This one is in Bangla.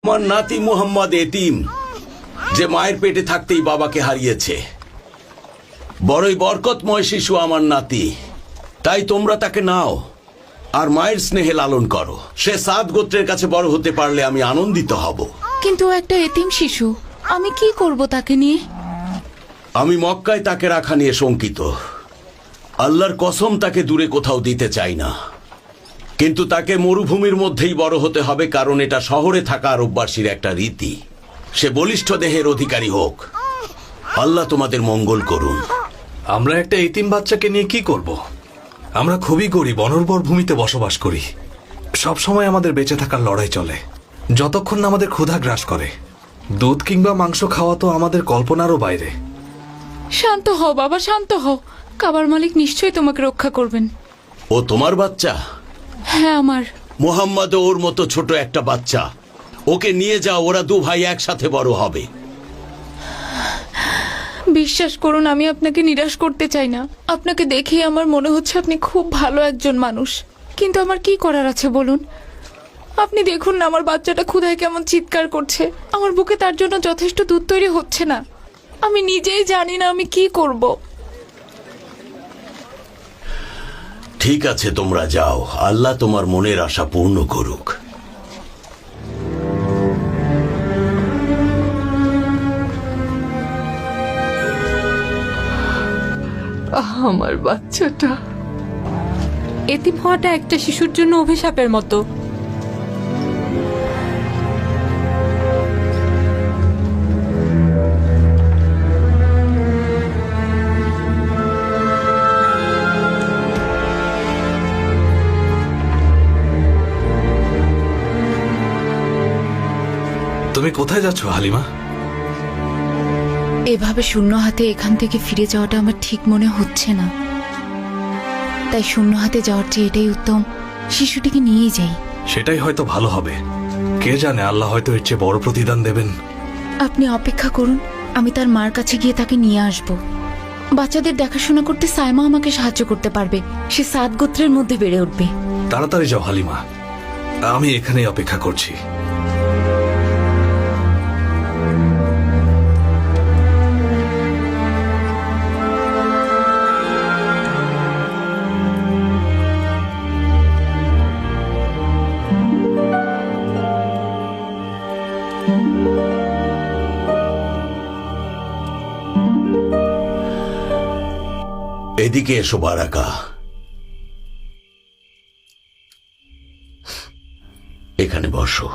আমার নাতি মুহাম্মদ এতিম, যে মায়ের পেটে থাকতেই বাবাকে হারিয়েছে। বড়ই বরকতময় শিশু আমার নাতি, তাই তোমরা তাকে নাও আর মায়ের স্নেহে লালন করো। সে সাদ গোত্রের কাছে বড় হতে পারলে আমি আনন্দিত হব। কিন্তু একটা এতিম শিশু, আমি কি করব তাকে নিয়ে? আমি মক্কায় তাকে রাখা নিয়ে শঙ্কিত। আল্লাহর কসম, তাকে দূরে কোথাও দিতে চাই না। কিন্তু তাকে মরুভূমির মধ্যেই বড় হতে হবে, কারণ এটা শহরে থাকা আরববাসীর একটা রীতি। সে বলিষ্ঠ দেহের অধিকারী হোক। আল্লাহ তোমাদের মঙ্গল করুন। আমরা একটা এতিম বাচ্চাকে নিয়ে কি করব? আমরা খুবই গরিব, অনর্বর ভূমিতে বসবাস করি। সব সময় আমাদের বেঁচে থাকার লড়াই চলে, যতক্ষণ না আমাদের ক্ষুধা গ্রাস করে। দুধ কিংবা মাংস খাওয়া তো আমাদের কল্পনারও বাইরে। শান্ত হও বাবা, শান্ত হও। কাবার মালিক নিশ্চয়ই তোমাকে রক্ষা করবেন। ও তোমার বাচ্চা? হ্যাঁ, আমার। মোহাম্মদ ওর মতো ছোট একটা বাচ্চা, ওকে নিয়ে যাও। ওরা দু ভাই একসাথে বড় হবে। বিশ্বাস করুন, আমি আপনাকে নিরাশ করতে চাই না। আপনাকে দেখেই আমার মনে হচ্ছে আপনি খুব ভালো একজন মানুষ। কিন্তু আমার কি করার আছে বলুন? আপনি দেখুন না, আমার বাচ্চাটা ক্ষুধায় কেমন চিৎকার করছে। আমার বুকে তার জন্য যথেষ্ট দুধ তৈরি হচ্ছে না। আমি নিজেই জানি না আমি কি করব। ঠিক আছে, তোমরা যাও। আল্লাহ তোমার মনের আশা পূর্ণ করুক। আমার বাচ্চাটা। এতিম হওয়াটা একটা শিশুর জন্য অভিশাপের মতো। তুমি কোথায় যাচ্ছ হালিমা? এভাবে শূন্য হাতে এখান থেকে ফিরে যাওয়াটা আমার ঠিক মনে হচ্ছে না। তাই শূন্য হাতে যাওয়ার চেয়ে এটাই উত্তম, শিশুটিকে নিয়েই যাই। সেটাই হয়তো ভালো হবে। কে জানে, আল্লাহ হয়তো এর চেয়ে বড় প্রতিদান দেবেন। আপনি অপেক্ষা করুন, আমি তার মার কাছে গিয়ে তাকে নিয়ে আসব। বাচ্চাদের দেখাশোনা করতে সাইমা আমাকে সাহায্য করতে পারবে। সে সাত গোত্রের মধ্যে বেড়ে উঠবে। তাড়াতাড়ি যাও হালিমা, আমি এখানেই অপেক্ষা করছি। এদিকে এসো বারাকা, এখানে বসো।